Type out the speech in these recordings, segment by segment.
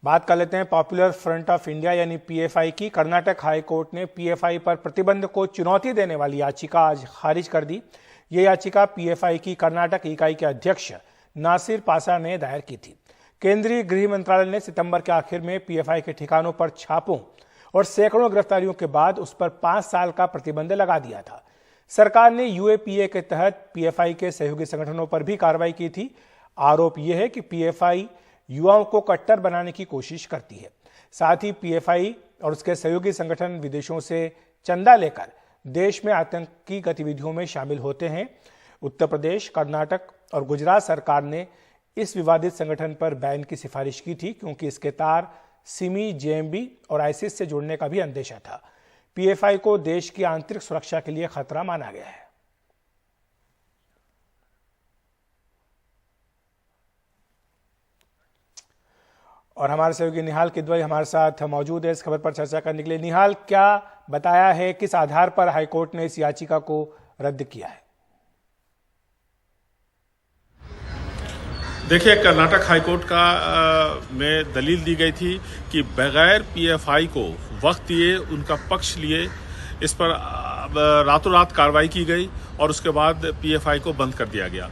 बात कर लेते हैं पॉपुलर फ्रंट ऑफ इंडिया यानी पीएफआई की। कर्नाटक हाई कोर्ट ने पीएफआई पर प्रतिबंध को चुनौती देने वाली याचिका आज खारिज कर दी। ये याचिका पीएफआई की कर्नाटक इकाई के अध्यक्ष नासिर पाशा ने दायर की थी। केंद्रीय गृह मंत्रालय ने सितंबर के आखिर में पीएफआई के ठिकानों पर छापों और सैकड़ों गिरफ्तारियों के बाद उस पर 5 साल का प्रतिबंध लगा दिया था। सरकार ने यूएपीए के तहत पीएफआई के सहयोगी संगठनों पर भी कार्रवाई की थी। आरोप यह है कि पीएफआई युवाओं को कट्टर बनाने की कोशिश करती है। साथ ही पीएफआई और उसके सहयोगी संगठन विदेशों से चंदा लेकर देश में आतंकी गतिविधियों में शामिल होते हैं। उत्तर प्रदेश, कर्नाटक और गुजरात सरकार ने इस विवादित संगठन पर बैन की सिफारिश की थी, क्योंकि इसके तार सिमी, जेएमबी और आईसिस से जुड़ने का भी अंदेशा था। पीएफआई को देश की आंतरिक सुरक्षा के लिए खतरा माना गया है। और हमारे सहयोगी निहाल किदवई हमारे साथ मौजूद है इस खबर पर चर्चा करने के लिए। निहाल, क्या बताया है, किस आधार पर हाईकोर्ट ने इस याचिका को रद्द किया है? देखिए, कर्नाटक हाईकोर्ट में दलील दी गई थी कि बगैर पीएफआई को वक्त दिए, उनका पक्ष लिए, इस पर रातों रात कार्रवाई की गई और उसके बाद पीएफआई को बंद कर दिया गया,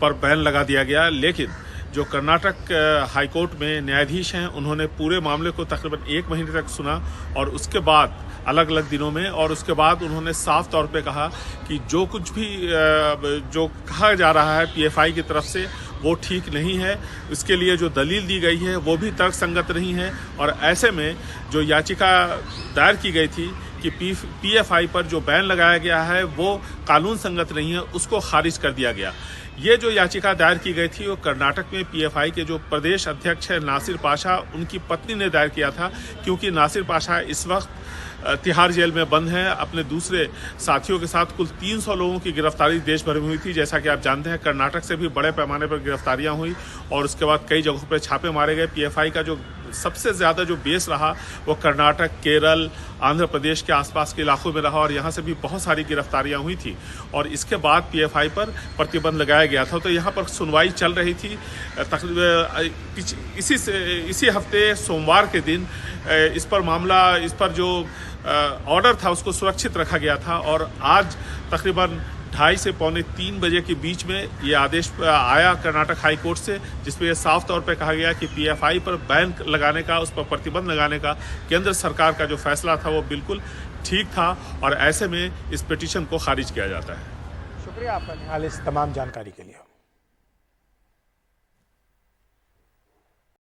पर बैन लगा दिया गया। लेकिन जो कर्नाटक हाईकोर्ट में न्यायाधीश हैं, उन्होंने पूरे मामले को तकरीबन 1 महीने तक सुना और उसके बाद अलग अलग दिनों में, और उसके बाद उन्होंने साफ तौर पे कहा कि जो कुछ भी जो कहा जा रहा है पीएफआई की तरफ से वो ठीक नहीं है। इसके लिए जो दलील दी गई है वो भी तर्कसंगत नहीं है, और ऐसे में जो याचिका दायर की गई थी कि पीएफआई पर जो बैन लगाया गया है वो कानून संगत नहीं है, उसको खारिज कर दिया गया। ये जो याचिका दायर की गई थी वो कर्नाटक में पीएफआई के जो प्रदेश अध्यक्ष है नासिर पाशा, उनकी पत्नी ने दायर किया था, क्योंकि नासिर पाशा इस वक्त तिहाड़ जेल में बंद हैं। अपने दूसरे साथियों के साथ कुल 300 लोगों की गिरफ्तारी देश भर में हुई थी। जैसा कि आप जानते हैं, कर्नाटक से भी बड़े पैमाने पर गिरफ्तारियां हुई और उसके बाद कई जगहों पर छापे मारे गए। पीएफआई का जो सबसे ज़्यादा जो बेस रहा वो कर्नाटक, केरल, आंध्र प्रदेश के आसपास के इलाकों में रहा और यहाँ से भी बहुत सारी गिरफ्तारियां हुई थी और इसके बाद पीएफआई पर प्रतिबंध लगाया गया था। तो यहाँ पर सुनवाई चल रही थी। इसी हफ्ते सोमवार के दिन इस पर जो ऑर्डर था उसको सुरक्षित रखा गया था और आज तकरीबन 2:30 से पौने 3 बजे के बीच में ये आदेश आया कर्नाटक हाई कोर्ट से, जिसमें यह साफ तौर पे कहा गया कि पीएफआई पर बैन लगाने का, उस पर प्रतिबंध लगाने का केंद्र सरकार का जो फैसला था वो बिल्कुल ठीक था और ऐसे में इस पिटीशन को खारिज किया जाता है। शुक्रिया आपका निहाल इस तमाम जानकारी के लिए।